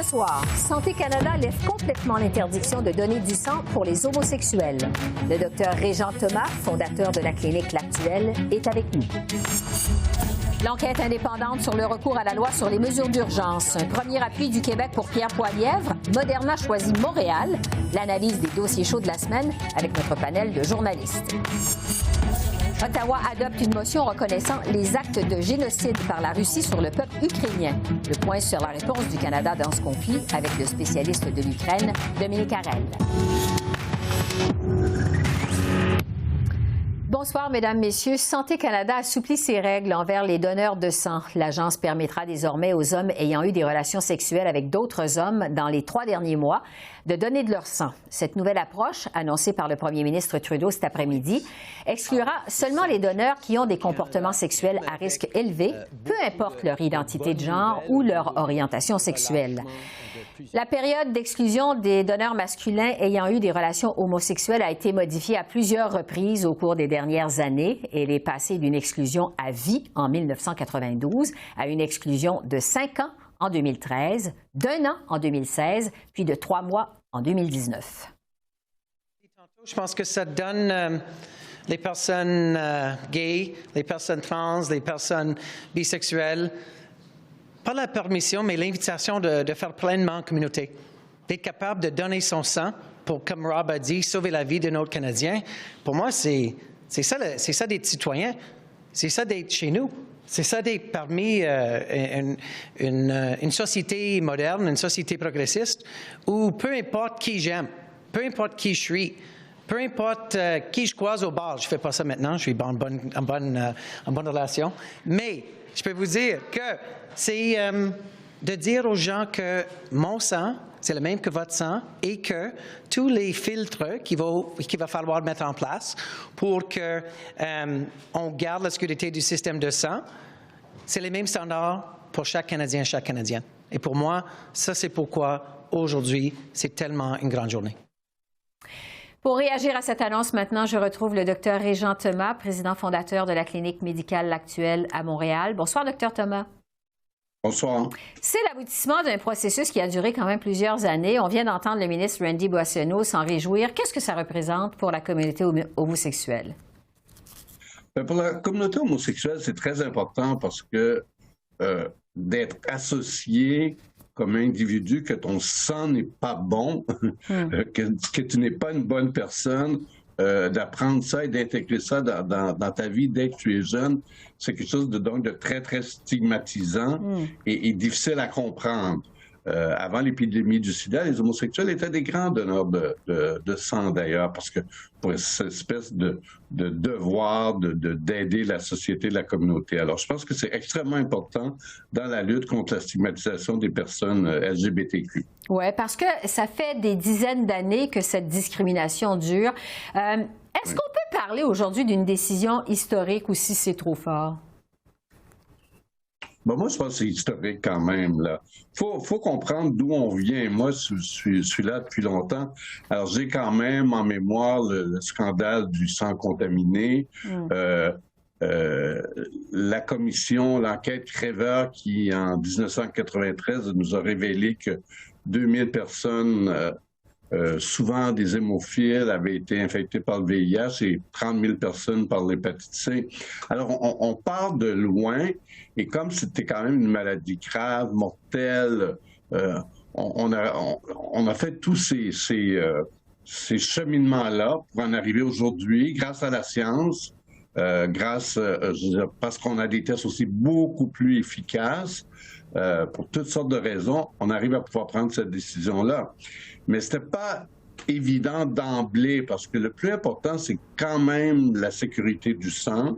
soir, Santé Canada lève complètement l'interdiction de donner du sang pour les homosexuels. Le docteur Régent Thomas, fondateur de la clinique L'Actuelle, est avec nous. L'enquête indépendante sur le recours à la loi sur les mesures d'urgence. Un premier appui du Québec pour Pierre Poilièvre. Moderna choisit Montréal. L'analyse des dossiers chauds de la semaine avec notre panel de journalistes. Ottawa adopte une motion reconnaissant les actes de génocide par la Russie sur le peuple ukrainien. Le point sur la réponse du Canada dans ce conflit avec le spécialiste de l'Ukraine, Dominique Arel. Bonsoir, Mesdames, Messieurs. Santé Canada assouplit ses règles envers les donneurs de sang. L'agence permettra désormais aux hommes ayant eu des relations sexuelles avec d'autres hommes dans les 3 derniers mois de donner de leur sang. Cette nouvelle approche, annoncée par le premier ministre Trudeau cet après-midi, exclura seulement les donneurs qui ont des comportements sexuels à risque élevé, peu importe leur identité de genre ou leur orientation sexuelle. La période d'exclusion des donneurs masculins ayant eu des relations homosexuelles a été modifiée à plusieurs reprises au cours des dernières années. Elle est passée d'une exclusion à vie en 1992 à une exclusion de 5 ans en 2013, d'1 an en 2016, puis de 3 mois en 2019. Je pense que ça donne les personnes gays, les personnes trans, les personnes bisexuelles, pas la permission, mais l'invitation de faire pleinement en communauté, d'être capable de donner son sang pour, comme Rob a dit, sauver la vie d'un autre Canadien. Pour moi, c'est ça d'être citoyen, c'est ça d'être chez nous, c'est ça d'être parmi une société moderne, une société progressiste, où peu importe qui j'aime, peu importe qui je suis, peu importe qui je croise au bar, je ne fais pas ça maintenant, je suis en bonne relation, mais je peux vous dire que c'est de dire aux gens que mon sang, c'est le même que votre sang et que tous les filtres qu'il va falloir mettre en place pour qu'on garde la sécurité du système de sang, c'est les mêmes standards pour chaque Canadien et chaque Canadienne. Et pour moi, ça c'est pourquoi aujourd'hui, c'est tellement une grande journée. Pour réagir à cette annonce, maintenant, je retrouve le Dr Régent Thomas, président fondateur de la clinique médicale L'Actuelle à Montréal. Bonsoir, Dr Thomas. Bonsoir. C'est l'aboutissement d'un processus qui a duré quand même plusieurs années. On vient d'entendre le ministre Randy Boissonnault s'en réjouir. Qu'est-ce que ça représente pour la communauté homosexuelle? Pour la communauté homosexuelle, c'est très important parce que d'être associé comme individu, que ton sang n'est pas bon, que tu n'es pas une bonne personne, d'apprendre ça et d'intégrer ça dans ta vie dès que tu es jeune, c'est quelque chose de très, très stigmatisant et difficile à comprendre. Avant l'épidémie du sida, les homosexuels étaient des grands donneurs de sang d'ailleurs, parce que pour cette espèce de devoir d'aider la société, la communauté. Alors, je pense que c'est extrêmement important dans la lutte contre la stigmatisation des personnes LGBTQ. Oui, parce que ça fait des dizaines d'années que cette discrimination dure. Est-ce qu'on peut parler aujourd'hui d'une décision historique ou si c'est trop fort? Ben moi, je pense que c'est historique quand même. Là. Faut comprendre d'où on vient. Moi, je suis là depuis longtemps. Alors, j'ai quand même en mémoire le scandale du sang contaminé, la commission, l'enquête Créver qui, en 1993, nous a révélé que 2000 personnes, souvent des hémophiles, avaient été infectées par le VIH et 30 000 personnes par l'hépatite C. Alors, on part de loin. Et comme c'était quand même une maladie grave, mortelle, on a fait tous ces cheminements-là pour en arriver aujourd'hui, grâce à la science, parce qu'on a des tests aussi beaucoup plus efficaces, pour toutes sortes de raisons, on arrive à pouvoir prendre cette décision-là. Mais c'était pas évident d'emblée, parce que le plus important, c'est quand même la sécurité du sang.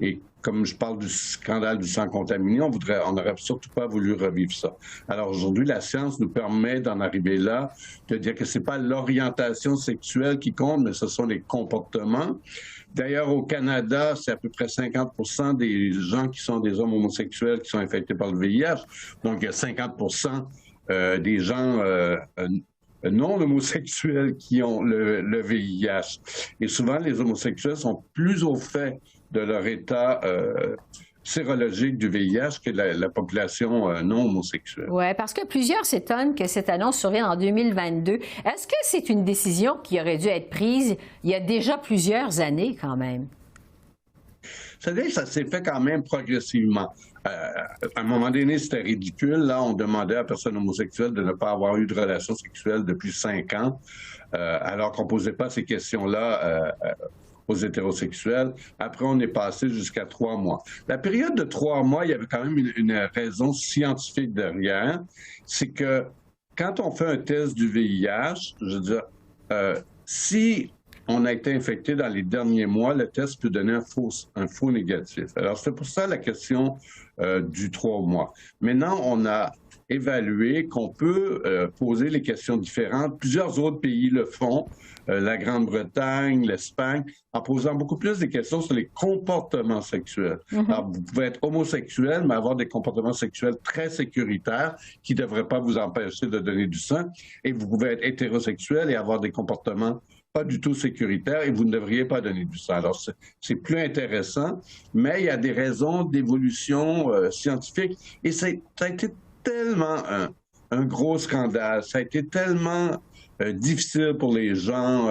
Et comme je parle du scandale du sang contaminé, on n'aurait surtout pas voulu revivre ça. Alors aujourd'hui, la science nous permet d'en arriver là, de dire que c'est pas l'orientation sexuelle qui compte, mais ce sont les comportements. D'ailleurs, au Canada, c'est à peu près 50% des gens qui sont des hommes homosexuels qui sont infectés par le VIH. Donc, il y a 50% des gens non homosexuels qui ont le VIH. Et souvent, les homosexuels sont plus au fait de leur état sérologique du VIH que la population non homosexuelle. Oui, parce que plusieurs s'étonnent que cette annonce survienne en 2022. Est-ce que c'est une décision qui aurait dû être prise il y a déjà plusieurs années quand même? Vous savez, ça s'est fait quand même progressivement. À un moment donné, c'était ridicule. Là, on demandait à personnes homosexuelles de ne pas avoir eu de relations sexuelles depuis 5 ans, alors qu'on ne posait pas ces questions-là aux hétérosexuels. Après, on est passé jusqu'à 3 mois. La période de 3 mois, il y avait quand même une raison scientifique derrière. C'est que quand on fait un test du VIH, je veux dire, si on a été infecté dans les derniers mois, le test peut donner un faux négatif. Alors, c'est pour ça la question du 3 mois. Maintenant, on a évalué qu'on peut poser les questions différentes. Plusieurs autres pays le font, la Grande-Bretagne, l'Espagne, en posant beaucoup plus des questions sur les comportements sexuels. Alors, vous pouvez être homosexuel, mais avoir des comportements sexuels très sécuritaires qui ne devraient pas vous empêcher de donner du sang. Et vous pouvez être hétérosexuel et avoir des comportements pas du tout sécuritaires et vous ne devriez pas donner du sang. Alors, c'est plus intéressant, mais il y a des raisons d'évolution scientifique. Et ça a été tellement un gros scandale, ça a été tellement difficile pour les gens,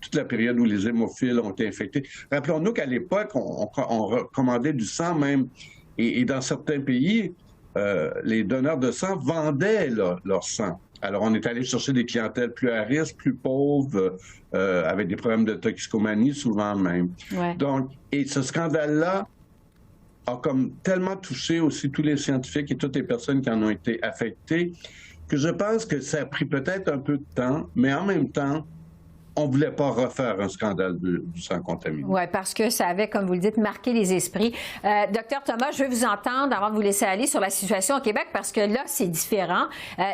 toute la période où les hémophiles ont été infectés. Rappelons-nous qu'à l'époque, on recommandait du sang même, et dans certains pays, les donneurs de sang vendaient leur sang. Alors, on est allé chercher des clientèles plus à risque, plus pauvres, avec des problèmes de toxicomanie, souvent même. Ouais. Donc, et ce scandale-là a comme tellement touché aussi tous les scientifiques et toutes les personnes qui en ont été affectées que je pense que ça a pris peut-être un peu de temps, mais en même temps, on ne voulait pas refaire un scandale du sang contaminé. Oui, parce que ça avait, comme vous le dites, marqué les esprits. Docteur Thomas, je veux vous entendre avant de vous laisser aller sur la situation au Québec, parce que là, c'est différent.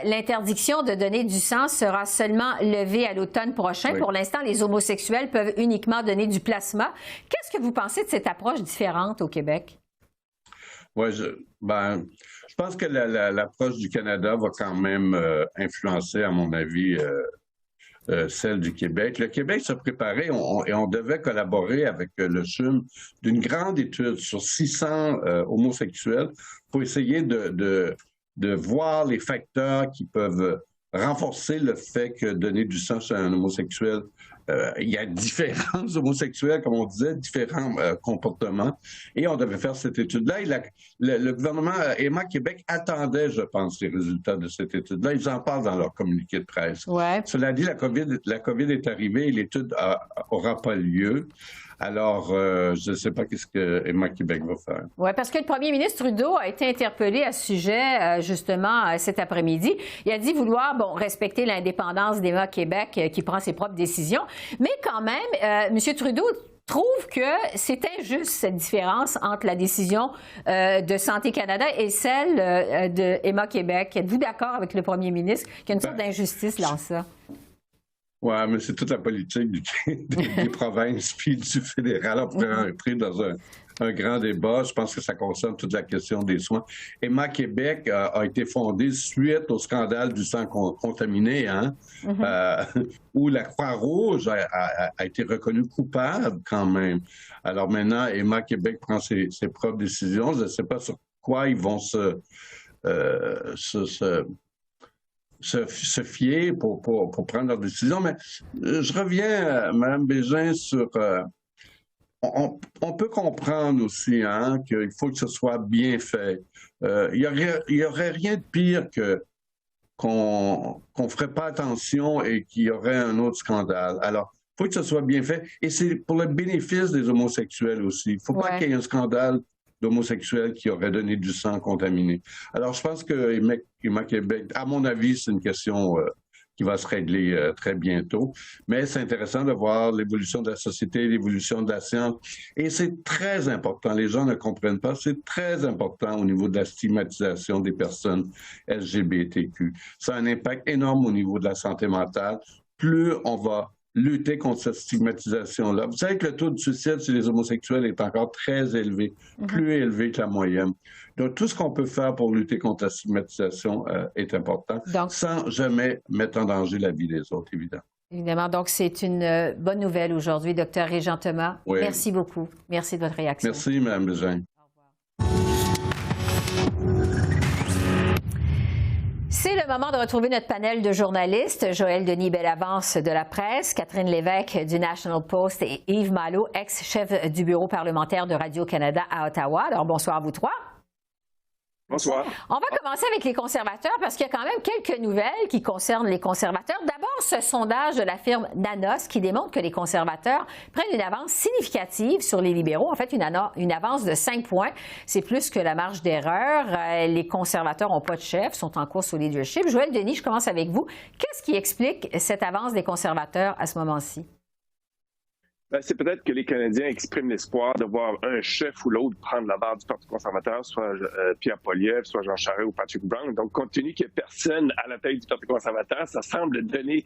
L'interdiction de donner du sang sera seulement levée à l'automne prochain. Oui. Pour l'instant, les homosexuels peuvent uniquement donner du plasma. Qu'est-ce que vous pensez de cette approche différente au Québec? Oui, je pense que l'approche du Canada va quand même influencer, à mon avis, celle du Québec. Le Québec se préparait et on devait collaborer avec le CHUM d'une grande étude sur 600 homosexuels pour essayer de voir les facteurs qui peuvent renforcer le fait que donner du sang chez un homosexuel, il y a différents homosexuels, comme on disait, différents comportements. Et on devait faire cette étude-là. Et le gouvernement Emma Québec attendait, je pense, les résultats de cette étude-là. Ils en parlent dans leur communiqué de presse. Ouais. Cela dit, la COVID est arrivée et l'étude n'aura pas lieu. Alors, je ne sais pas qu'est-ce que Emma Québec va faire. Oui, parce que le premier ministre Trudeau a été interpellé à ce sujet, justement, cet après-midi. Il a dit vouloir, respecter l'indépendance d'Emma Québec qui prend ses propres décisions. Mais quand même, M. Trudeau trouve que c'est injuste, cette différence entre la décision de Santé Canada et celle de Emma Québec. Êtes-vous d'accord avec le premier ministre qu'il y a une sorte d'injustice dans ça? Oui, mais c'est toute la politique des provinces puis du fédéral. On pourrait entrer dans un grand débat. Je pense que ça concerne toute la question des soins. Emma Québec a été fondée suite au scandale du sang contaminé, où la Croix-Rouge a été reconnue coupable quand même. Alors maintenant, Emma Québec prend ses propres décisions. Je ne sais pas sur quoi ils vont se fier pour prendre leurs décisions. Mais je reviens, Mme Bégin, sur... on peut comprendre aussi qu'il faut que ce soit bien fait. Il y aurait rien de pire qu'on ne ferait pas attention et qu'il y aurait un autre scandale. Alors, il faut que ce soit bien fait. Et c'est pour le bénéfice des homosexuels aussi. Il ne faut pas qu'il y ait un scandale d'homosexuels qui auraient donné du sang contaminé. Alors, je pense que Emma Québec, à mon avis, c'est une question qui va se régler très bientôt. Mais c'est intéressant de voir l'évolution de la société, l'évolution de la science. Et c'est très important. Les gens ne comprennent pas. C'est très important au niveau de la stigmatisation des personnes LGBTQ. Ça a un impact énorme au niveau de la santé mentale. Plus on va lutter contre cette stigmatisation-là. Vous savez que le taux de suicide chez les homosexuels est encore très élevé, plus élevé que la moyenne. Donc, tout ce qu'on peut faire pour lutter contre la stigmatisation est important, sans jamais mettre en danger la vie des autres, évidemment. Évidemment. Donc, c'est une bonne nouvelle aujourd'hui, Dr. Régent Thomas. Oui. Merci beaucoup. Merci de votre réaction. Merci, Mme Bégin. Au revoir. C'est le moment de retrouver notre panel de journalistes. Joël Denis Bellavance de la presse, Catherine Lévesque du National Post et Yves Malo, ex-chef du bureau parlementaire de Radio-Canada à Ottawa. Alors, bonsoir à vous trois. Bonsoir. On va commencer avec les conservateurs parce qu'il y a quand même quelques nouvelles qui concernent les conservateurs. D'abord, ce sondage de la firme Nanos qui démontre que les conservateurs prennent une avance significative sur les libéraux. En fait, une avance de 5 points. C'est plus que la marge d'erreur. Les conservateurs n'ont pas de chef, sont en course au leadership. Joël Denis, je commence avec vous. Qu'est-ce qui explique cette avance des conservateurs à ce moment-ci? C'est peut-être que les Canadiens expriment l'espoir de voir un chef ou l'autre prendre la barre du Parti conservateur, soit Pierre Poilievre, soit Jean Charest ou Patrick Brown. Donc, compte tenu qu'il n'y a personne à la tête du Parti conservateur, ça semble donner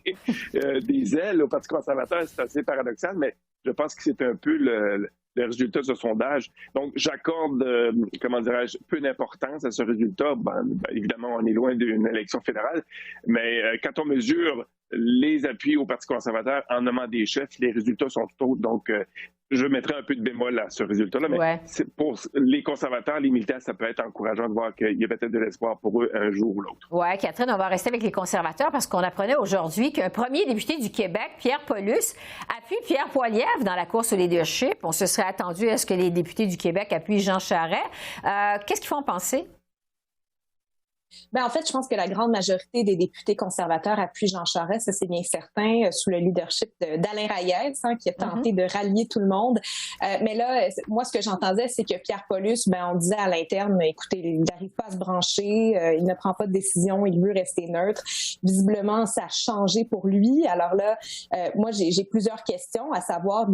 des ailes au Parti conservateur. C'est assez paradoxal, mais je pense que c'est un peu le résultat de ce sondage. Donc, j'accorde, peu d'importance à ce résultat. Évidemment, on est loin d'une élection fédérale, mais quand on mesure les appuis au Parti conservateur en nommant des chefs, les résultats sont tout autres. Donc, je mettrai un peu de bémol à ce résultat-là, mais pour les conservateurs, les militants, ça peut être encourageant de voir qu'il y a peut-être de l'espoir pour eux un jour ou l'autre. Oui, Catherine, on va rester avec les conservateurs parce qu'on apprenait aujourd'hui qu'un premier député du Québec, Pierre Paulus, appuie Pierre Poilievre dans la course au leadership. On se serait attendu à ce que les députés du Québec appuient Jean Charest. Qu'est-ce qu'il faut en penser? En fait, je pense que la grande majorité des députés conservateurs appuient Jean Charest, ça c'est bien certain, sous le leadership d'Alain Reyes, qui a tenté de rallier tout le monde. Mais là, moi, ce que j'entendais, c'est que Pierre Paulus, on disait à l'interne, écoutez, il n'arrive pas à se brancher, il ne prend pas de décision, il veut rester neutre. Visiblement, ça a changé pour lui. Alors là, moi, j'ai plusieurs questions, à savoir,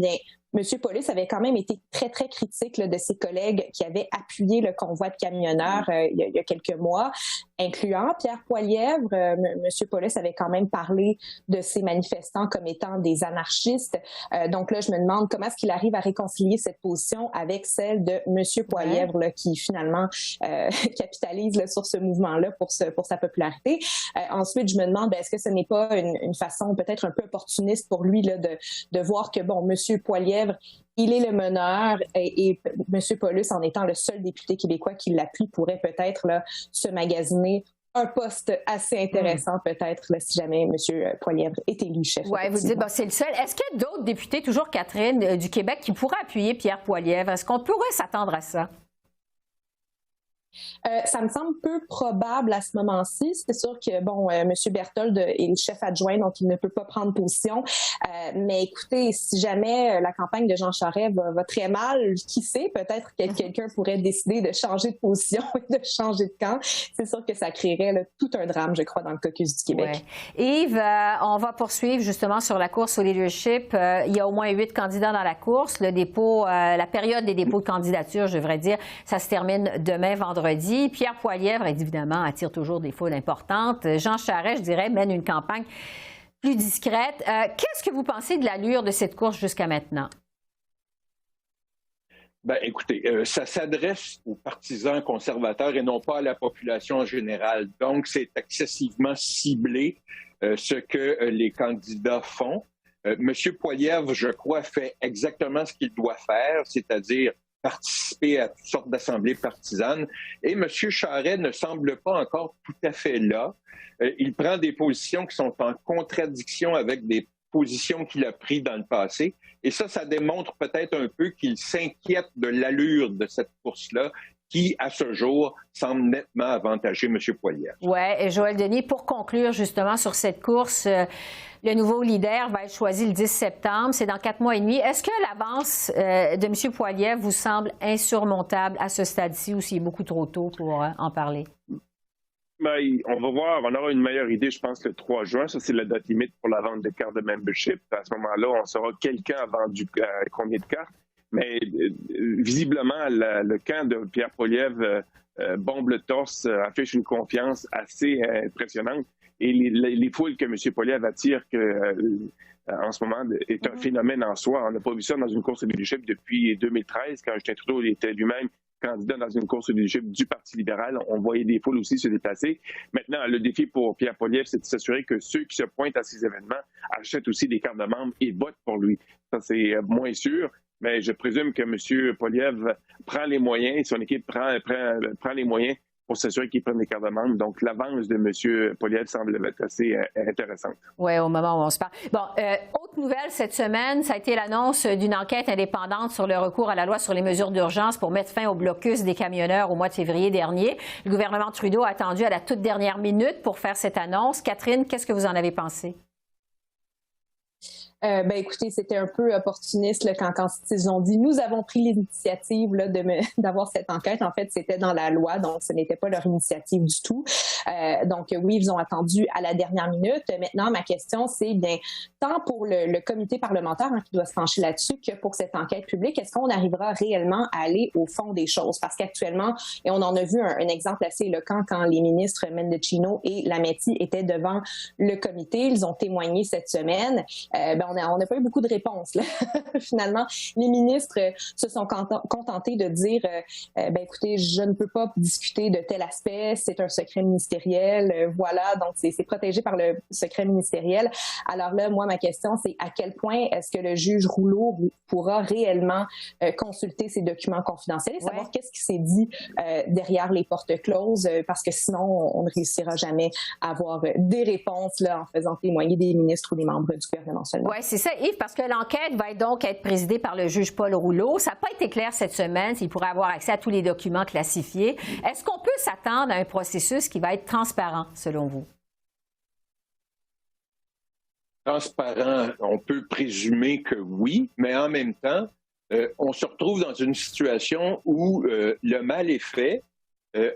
M. Paulus avait quand même été très, très critique de ses collègues qui avaient appuyé le convoi de camionneurs il y a quelques mois, incluant Pierre Poilievre. M. Paulus avait quand même parlé de ces manifestants comme étant des anarchistes. Donc là, je me demande comment est-ce qu'il arrive à réconcilier cette position avec celle de M. Poilievre, qui finalement capitalise sur ce mouvement-là pour sa popularité. Ensuite, je me demande, est-ce que ce n'est pas une façon peut-être un peu opportuniste pour lui de voir que, M. Poilievre, il est le meneur et M. Paulus, en étant le seul député québécois qui l'appuie, pourrait peut-être se magasiner un poste assez intéressant peut-être si jamais M. Poilievre est élu chef. Oui, vous dites, c'est le seul. Est-ce qu'il y a d'autres députés, toujours Catherine, du Québec, qui pourraient appuyer Pierre Poilievre? Est-ce qu'on pourrait s'attendre à ça? Ça me semble peu probable à ce moment-ci. C'est sûr que, M. Berthold est le chef adjoint, donc il ne peut pas prendre position. Mais écoutez, si jamais la campagne de Jean Charest va très mal, qui sait, peut-être que quelqu'un pourrait décider de changer de position et de changer de camp. C'est sûr que ça créerait tout un drame, je crois, dans le caucus du Québec. Ouais. Yves, on va poursuivre justement sur la course au leadership. Il y a au moins 8 candidats dans la course. Le dépôt, la période des dépôts de candidature, je devrais dire, ça se termine demain, vendredi. Pierre Poilievre, évidemment, attire toujours des foules importantes. Jean Charest, je dirais, mène une campagne plus discrète. Qu'est-ce que vous pensez de l'allure de cette course jusqu'à maintenant? Écoutez, ça s'adresse aux partisans conservateurs et non pas à la population en général. Donc, c'est excessivement ciblé ce que les candidats font. Monsieur Poilievre, je crois, fait exactement ce qu'il doit faire, c'est-à-dire participer à toutes sortes d'assemblées partisanes. Et M. Charest ne semble pas encore tout à fait là. Il prend des positions qui sont en contradiction avec des positions qu'il a prises dans le passé. Et ça démontre peut-être un peu qu'il s'inquiète de l'allure de cette course-là, qui, à ce jour, semble nettement avantager M. Poilievre. Oui, et Joël Denis, pour conclure justement sur cette course, le nouveau leader va être choisi le 10 septembre. C'est dans 4 mois et demi. Est-ce que l'avance de M. Poilievre vous semble insurmontable à ce stade-ci ou s'il est beaucoup trop tôt pour en parler? On va voir, on aura une meilleure idée, je pense, le 3 juin. Ça, c'est la date limite pour la vente de cartes de membership. À ce moment-là, on saura quelqu'un a vendu combien de cartes. Mais visiblement, le camp de Pierre Poilievre bombe le torse, affiche une confiance assez impressionnante. Et les foules que M. Poilievre attire en ce moment est un phénomène en soi. On n'a pas vu ça dans une course de leadership depuis 2013, quand Justin Trudeau était lui-même candidat dans une course de leadership du Parti libéral. On voyait des foules aussi se déplacer. Maintenant, le défi pour Pierre Poilievre, c'est de s'assurer que ceux qui se pointent à ces événements achètent aussi des cartes de membres et votent pour lui. Ça, c'est moins sûr. Mais je présume que M. Poilievre prend les moyens, son équipe prend les moyens pour s'assurer qu'ils prennent des cartes de membres. Donc, l'avance de M. Poilievre semble être assez intéressante. Oui, au moment où on se parle. Bon, autre nouvelle cette semaine, ça a été l'annonce d'une enquête indépendante sur le recours à la loi sur les mesures d'urgence pour mettre fin au blocus des camionneurs au mois de février dernier. Le gouvernement Trudeau a attendu à la toute dernière minute pour faire cette annonce. Catherine, qu'est-ce que vous en avez pensé? Écoutez, c'était un peu opportuniste là, quand ils ont dit nous avons pris l'initiative là, d'avoir cette enquête. En fait, c'était dans la loi, donc ce n'était pas leur initiative du tout. Donc oui, ils ont attendu à la dernière minute. Maintenant, ma question, c'est bien tant pour le comité parlementaire qui doit se pencher là-dessus que pour cette enquête publique, est-ce qu'on arrivera réellement à aller au fond des choses? Parce qu'actuellement, et on en a vu un exemple assez éloquent quand les ministres Mendicino et Lametti étaient devant le comité, ils ont témoigné cette semaine. On n'a pas eu beaucoup de réponses. Là. Finalement, les ministres se sont contentés de dire écoutez, je ne peux pas discuter de tel aspect, c'est un secret ministériel, voilà, donc c'est protégé par le secret ministériel. Alors là, moi, ma question, c'est à quel point est-ce que le juge Rouleau pourra réellement consulter ces documents confidentiels et savoir qu'est-ce qui s'est dit derrière les portes closes, parce que sinon, on ne réussira jamais à avoir des réponses là, en faisant témoigner des ministres ou des membres du gouvernement seulement. Oui, c'est ça, Yves, parce que l'enquête va donc être présidée par le juge Paul Rouleau. Ça n'a pas été clair cette semaine s'il pourrait avoir accès à tous les documents classifiés. Est-ce qu'on peut s'attendre à un processus qui va être transparent, selon vous? Transparent, on peut présumer que oui, mais en même temps, on se retrouve dans une situation où le mal est fait.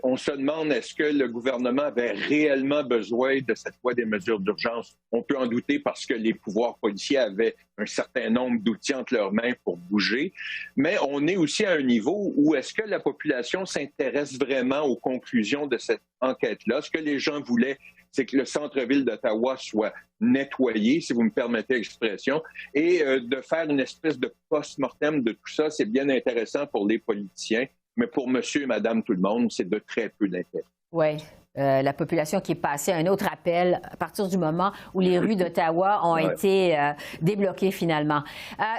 On se demande est-ce que le gouvernement avait réellement besoin de cette loi des mesures d'urgence. On peut en douter parce que les pouvoirs policiers avaient un certain nombre d'outils entre leurs mains pour bouger. Mais on est aussi à un niveau où est-ce que la population s'intéresse vraiment aux conclusions de cette enquête-là? Ce que les gens voulaient, c'est que le centre-ville d'Ottawa soit nettoyé, si vous me permettez l'expression, et de faire une espèce de post-mortem de tout ça, c'est bien intéressant pour les politiciens. Mais pour monsieur et madame tout le monde, c'est de très peu d'intérêt. Oui. La population qui est passée à un autre appel à partir du moment où les rues d'Ottawa ont été débloquées finalement.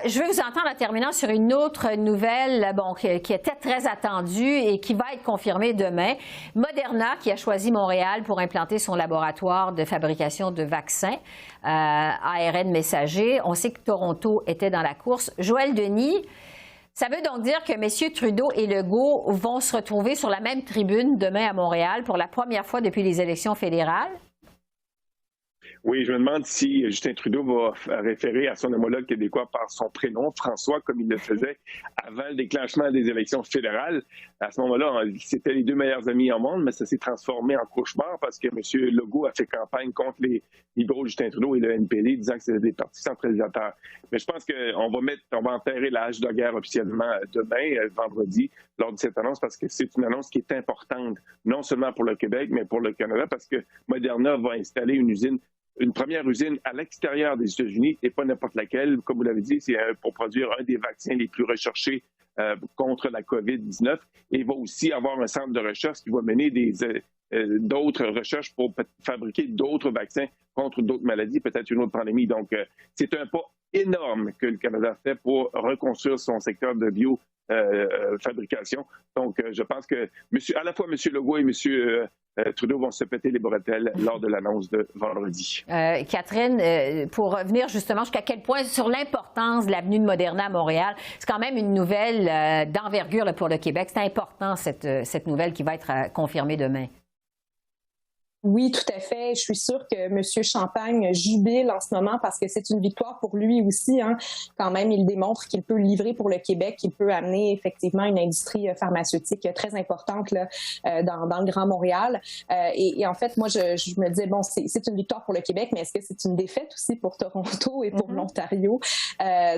Je veux vous entendre en terminant sur une autre nouvelle qui était très attendue et qui va être confirmée demain. Moderna qui a choisi Montréal pour implanter son laboratoire de fabrication de vaccins ARN messager. On sait que Toronto était dans la course. Joël Denis, ça veut donc dire que messieurs Trudeau et Legault vont se retrouver sur la même tribune demain à Montréal pour la première fois depuis les élections fédérales? Oui, je me demande si Justin Trudeau va référer à son homologue québécois par son prénom, François, comme il le faisait avant le déclenchement des élections fédérales. À ce moment-là, c'était les deux meilleurs amis au monde, mais ça s'est transformé en cauchemar parce que M. Legault a fait campagne contre les libéraux Justin Trudeau et le NPD, disant que c'était des partis centralisateurs. Mais je pense qu'on va enterrer la hache de guerre officiellement demain, vendredi, lors de cette annonce, parce que c'est une annonce qui est importante, non seulement pour le Québec, mais pour le Canada, parce que Moderna va installer une première usine à l'extérieur des États-Unis et pas n'importe laquelle. Comme vous l'avez dit, c'est pour produire un des vaccins les plus recherchés contre la COVID-19. Et il va aussi avoir un centre de recherche qui va mener d'autres recherches pour fabriquer d'autres vaccins contre d'autres maladies, peut-être une autre pandémie. Donc, c'est un pas énorme que le Canada fait pour reconstruire son secteur de biofabrication. Donc, je pense que à la fois M. Legault et M. Trudeau vont se péter les bretelles lors de l'annonce de vendredi. Catherine, pour revenir justement jusqu'à quel point sur l'importance de l'avenue de Moderna à Montréal, c'est quand même une nouvelle d'envergure pour le Québec. C'est important cette nouvelle qui va être confirmée demain. Oui, tout à fait. Je suis sûre que M. Champagne jubile en ce moment parce que c'est une victoire pour lui aussi. Hein. Quand même, il démontre qu'il peut livrer pour le Québec, qu'il peut amener effectivement une industrie pharmaceutique très importante là, dans le Grand Montréal. Et en fait, moi, je me disais, bon, c'est une victoire pour le Québec, mais est-ce que c'est une défaite aussi pour Toronto et pour l'Ontario?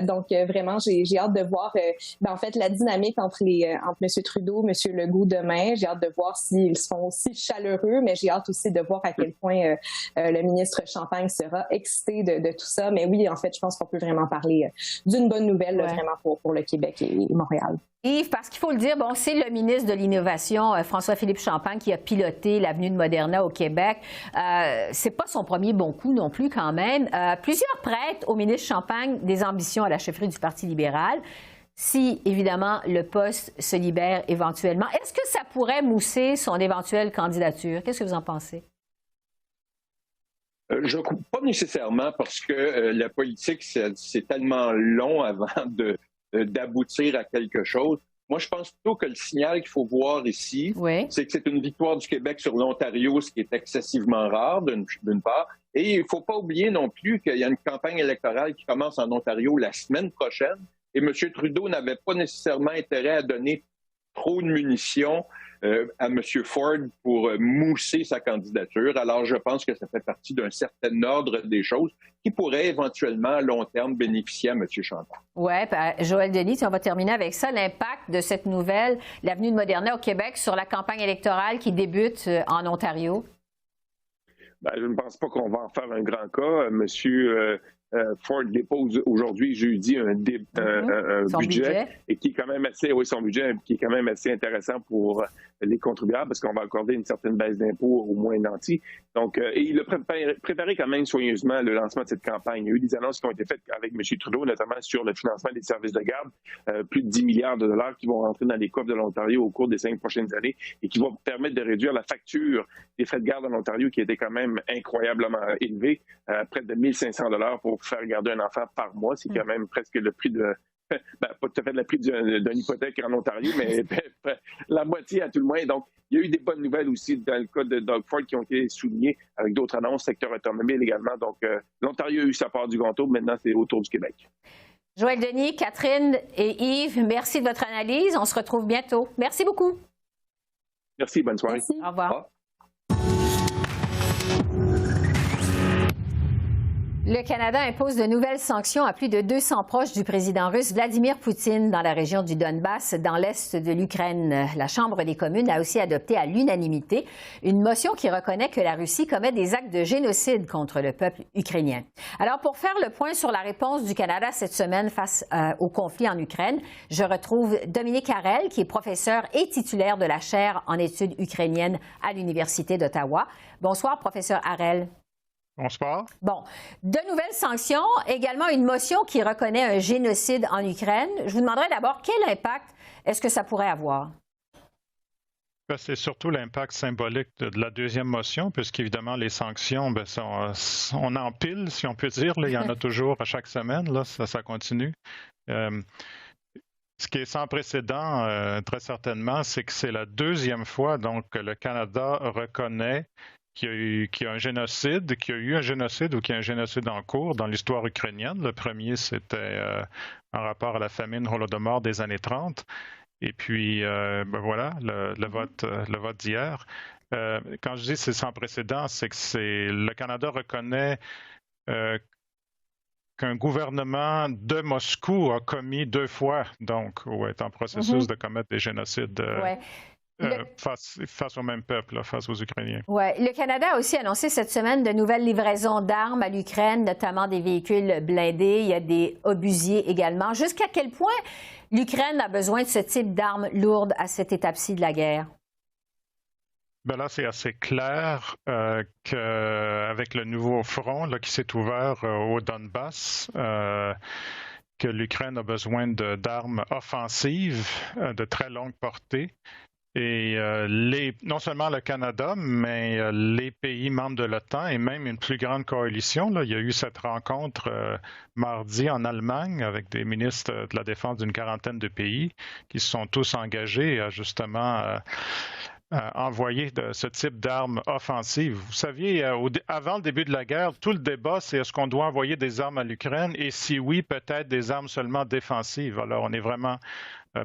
Donc, vraiment, j'ai hâte de voir en fait la dynamique entre M. Trudeau, M. Legault demain. J'ai hâte de voir s'ils seront aussi chaleureux, mais j'ai hâte aussi de voir à quel point le ministre Champagne sera excité de tout ça. Mais oui, en fait, je pense qu'on peut vraiment parler d'une bonne nouvelle vraiment pour le Québec et Montréal. Yves, parce qu'il faut le dire, c'est le ministre de l'Innovation, François-Philippe Champagne, qui a piloté l'avenue de Moderna au Québec. C'est pas son premier bon coup non plus quand même. Plusieurs prêtent au ministre Champagne des ambitions à la chefferie du Parti libéral. si, évidemment, le poste se libère éventuellement. Est-ce que ça pourrait mousser son éventuelle candidature? Qu'est-ce que vous en pensez? Je ne crois pas nécessairement parce que la politique, c'est tellement long avant d'aboutir à quelque chose. Moi, je pense plutôt que le signal qu'il faut voir ici, c'est que c'est une victoire du Québec sur l'Ontario, ce qui est excessivement rare, d'une part. Et il ne faut pas oublier non plus qu'il y a une campagne électorale qui commence en Ontario la semaine prochaine. Et M. Trudeau n'avait pas nécessairement intérêt à donner trop de munitions à M. Ford pour mousser sa candidature. Alors, je pense que ça fait partie d'un certain ordre des choses qui pourrait éventuellement, à long terme, bénéficier à M. Champagne. Oui, Joël Denis, on va terminer avec ça. L'impact de cette nouvelle, l'avenue de Moderna au Québec, sur la campagne électorale qui débute en Ontario? Je ne pense pas qu'on va en faire un grand cas. Monsieur Ford dépose aujourd'hui, jeudi, un budget et qui est quand même assez, son budget qui est quand même assez intéressant pour les contribuables parce qu'on va accorder une certaine baisse d'impôts au moins nantis. Donc, et il a préparé quand même soigneusement le lancement de cette campagne. Il y a eu des annonces qui ont été faites avec M. Trudeau, notamment sur le financement des services de garde, plus de 10 milliards de dollars qui vont rentrer dans les coffres de l'Ontario au cours des 5 prochaines années et qui vont permettre de réduire la facture des frais de garde en Ontario qui était quand même incroyablement élevée, près de 1 500 dollars pour faire garder un enfant par mois. C'est quand même presque le prix de... pas tout à fait le prix d'une hypothèque en Ontario, mais la moitié à tout le moins. Donc, il y a eu des bonnes nouvelles aussi dans le cas de Doug Ford qui ont été soulignées avec d'autres annonces, secteur automobile également. Donc, l'Ontario a eu sa part du gâteau. Maintenant, c'est autour du Québec. Joël Denis, Catherine et Yves, merci de votre analyse. On se retrouve bientôt. Merci beaucoup. Merci. Bonne soirée. Merci. Au revoir. Le Canada impose de nouvelles sanctions à plus de 200 proches du président russe Vladimir Poutine dans la région du Donbass, dans l'est de l'Ukraine. La Chambre des communes a aussi adopté à l'unanimité une motion qui reconnaît que la Russie commet des actes de génocide contre le peuple ukrainien. Alors, pour faire le point sur la réponse du Canada cette semaine face au conflit en Ukraine, je retrouve Dominique Harel, qui est professeur et titulaire de la chaire en études ukrainiennes à l'Université d'Ottawa. Bonsoir, professeur Harel. Bonsoir. Bon, de nouvelles sanctions, également une motion qui reconnaît un génocide en Ukraine. Je vous demanderai d'abord quel impact est-ce que ça pourrait avoir? C'est surtout l'impact symbolique de la deuxième motion, puisqu'évidemment, les sanctions, on empile, si on peut dire. Là, il y en a toujours à chaque semaine. Là, ça continue. Ce qui est sans précédent, très certainement, c'est que c'est la deuxième fois donc, que le Canada reconnaît qu'il y a un génocide, qu'il y a eu un génocide ou qu'il y a un génocide en cours dans l'histoire ukrainienne. Le premier, c'était en rapport à la famine Holodomor des années 30. Et puis, voilà, le vote d'hier. Quand je dis c'est sans précédent, c'est que le Canada reconnaît qu'un gouvernement de Moscou a commis 2 fois, donc, ou est en processus de commettre des génocides. Face au même peuple, face aux Ukrainiens. Oui. Le Canada a aussi annoncé cette semaine de nouvelles livraisons d'armes à l'Ukraine, notamment des véhicules blindés. Il y a des obusiers également. Jusqu'à quel point l'Ukraine a besoin de ce type d'armes lourdes à cette étape-ci de la guerre? Là, c'est assez clair qu'avec le nouveau front là, qui s'est ouvert au Donbass, que l'Ukraine a besoin d'armes offensives de très longue portée. Et non seulement le Canada, mais les pays membres de l'OTAN et même une plus grande coalition. Là, il y a eu cette rencontre mardi en Allemagne avec des ministres de la Défense d'une quarantaine de pays qui se sont tous engagés à justement envoyer ce type d'armes offensives. Vous saviez, avant le début de la guerre, tout le débat, c'est est-ce qu'on doit envoyer des armes à l'Ukraine et si oui, peut-être des armes seulement défensives. Alors, on est vraiment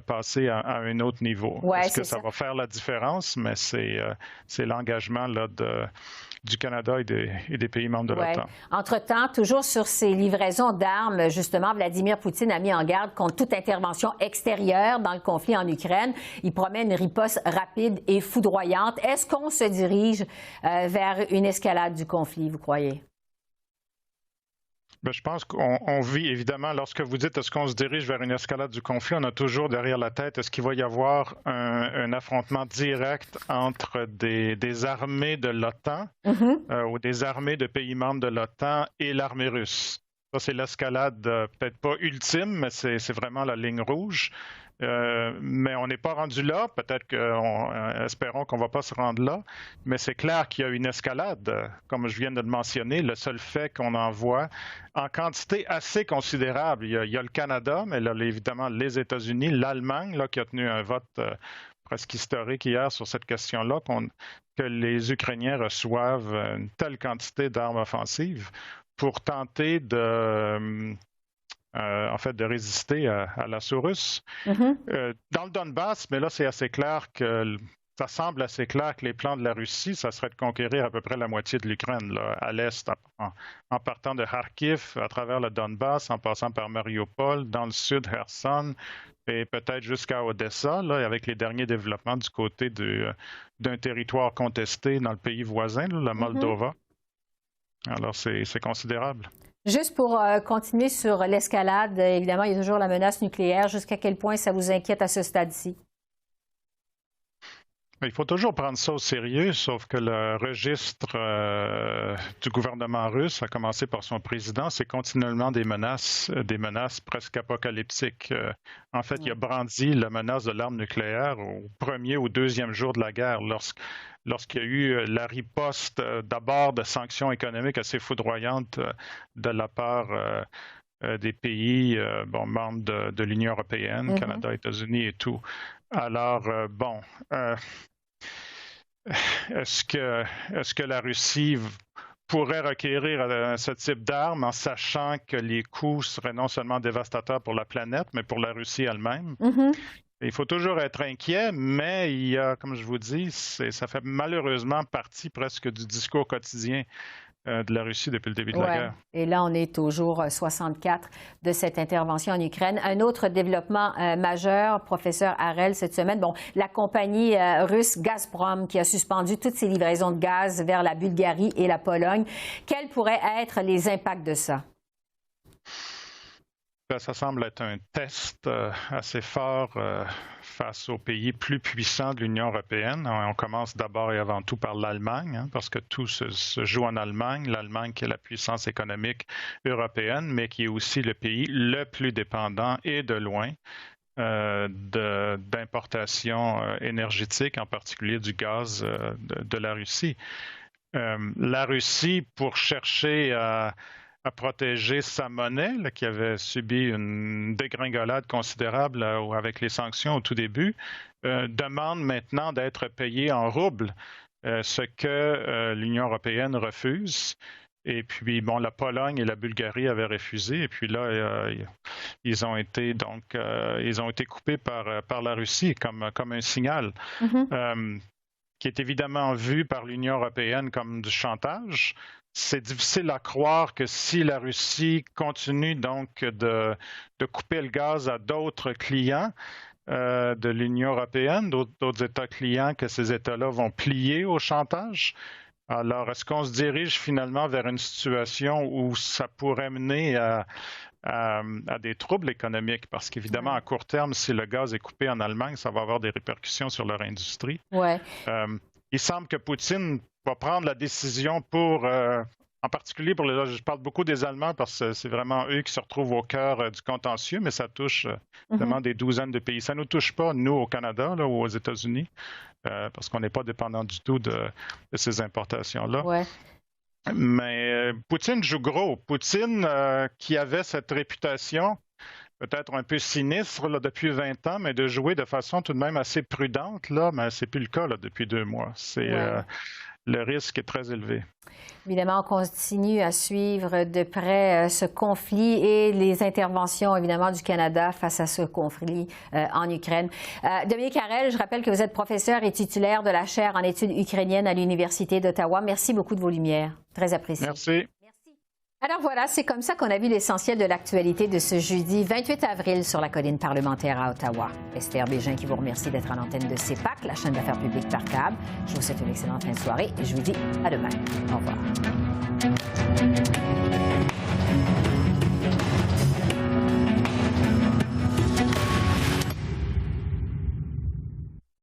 passé à un autre niveau. Ouais, est-ce que ça va faire la différence? Mais c'est l'engagement là, du Canada et des pays membres de l'OTAN. Entre-temps, toujours sur ces livraisons d'armes, justement, Vladimir Poutine a mis en garde contre toute intervention extérieure dans le conflit en Ukraine. Il promet une riposte rapide et foudroyante. Est-ce qu'on se dirige vers une escalade du conflit, vous croyez? Je pense qu'on vit, évidemment, lorsque vous dites est-ce qu'on se dirige vers une escalade du conflit, on a toujours derrière la tête, est-ce qu'il va y avoir un affrontement direct entre des armées de l'OTAN ou des armées de pays membres de l'OTAN et l'armée russe? Ça, c'est l'escalade, peut-être pas ultime, mais c'est vraiment la ligne rouge. Mais on n'est pas rendu là. Peut-être espérons qu'on ne va pas se rendre là. Mais c'est clair qu'il y a une escalade, comme je viens de le mentionner. Le seul fait qu'on en voit en quantité assez considérable. Il y a le Canada, mais là, évidemment, les États-Unis, l'Allemagne, là, qui a tenu un vote presque historique hier sur cette question-là, que les Ukrainiens reçoivent une telle quantité d'armes offensives pour tenter de résister à l'assaut russe. Dans le Donbass, mais là, c'est assez clair ça semble assez clair que les plans de la Russie, ça serait de conquérir à peu près la moitié de l'Ukraine, à l'est, en partant de Kharkiv, à travers le Donbass, en passant par Mariupol, dans le sud, Kherson, et peut-être jusqu'à Odessa, là, avec les derniers développements du côté d'un territoire contesté dans le pays voisin, là, la Moldova. Alors, c'est considérable. Juste pour continuer sur l'escalade, évidemment, il y a toujours la menace nucléaire. Jusqu'à quel point ça vous inquiète à ce stade-ci? Il faut toujours prendre ça au sérieux, sauf que le registre du gouvernement russe, à commencer par son président, c'est continuellement des menaces presque apocalyptiques. En fait, il a brandi la menace de l'arme nucléaire au premier ou deuxième jour de la guerre, lorsqu'il y a eu la riposte d'abord de sanctions économiques assez foudroyantes de la part des pays membres de l'Union européenne, Canada, États-Unis et tout. Alors, est-ce que la Russie pourrait requérir ce type d'armes en sachant que les coûts seraient non seulement dévastateurs pour la planète, mais pour la Russie elle-même? Il faut toujours être inquiet, mais il y a, comme je vous dis, ça fait malheureusement partie presque du discours quotidien de la Russie depuis le début de la guerre. Et là, on est au jour 64 de cette intervention en Ukraine. Un autre développement majeur, professeur Harel, cette semaine, la compagnie russe Gazprom qui a suspendu toutes ses livraisons de gaz vers la Bulgarie et la Pologne. Quels pourraient être les impacts de ça? Ça semble être un test assez fort face aux pays plus puissants de l'Union européenne. On commence d'abord et avant tout par l'Allemagne, parce que tout se joue en Allemagne. L'Allemagne qui est la puissance économique européenne, mais qui est aussi le pays le plus dépendant et de loin d'importations énergétiques, en particulier du gaz de la Russie. La Russie, pour chercher à protéger sa monnaie, là, qui avait subi une dégringolade considérable avec les sanctions au tout début, demande maintenant d'être payée en roubles, ce que l'Union européenne refuse. Et puis, la Pologne et la Bulgarie avaient refusé. Et puis là, ils ont été coupés par la Russie comme un signal, qui est évidemment vu par l'Union européenne comme du chantage. C'est difficile à croire que si la Russie continue donc de couper le gaz à d'autres clients de l'Union européenne, d'autres États clients, que ces États-là vont plier au chantage. Alors, est-ce qu'on se dirige finalement vers une situation où ça pourrait mener à des troubles économiques? Parce qu'évidemment, à court terme, si le gaz est coupé en Allemagne, ça va avoir des répercussions sur leur industrie. Il semble que Poutine va prendre la décision en particulier je parle beaucoup des Allemands parce que c'est vraiment eux qui se retrouvent au cœur du contentieux, mais ça touche vraiment des douzaines de pays. Ça ne nous touche pas, nous, au Canada là, ou aux États-Unis, parce qu'on n'est pas dépendant du tout de ces importations-là. Mais Poutine joue gros. Poutine, qui avait cette réputation peut-être un peu sinistre là, depuis 20 ans, mais de jouer de façon tout de même assez prudente, là, mais c'est plus le cas là, depuis 2 mois. Le risque est très élevé. Évidemment, on continue à suivre de près ce conflit et les interventions, évidemment, du Canada face à ce conflit en Ukraine. Dominique Harel, je rappelle que vous êtes professeur et titulaire de la chaire en études ukrainiennes à l'Université d'Ottawa. Merci beaucoup de vos lumières. Très apprécié. Merci. Alors voilà, c'est comme ça qu'on a vu l'essentiel de l'actualité de ce jeudi 28 avril sur la colline parlementaire à Ottawa. Esther Bégin qui vous remercie d'être à l'antenne de CEPAC, la chaîne d'affaires publiques par câble. Je vous souhaite une excellente fin de soirée et je vous dis à demain. Au revoir.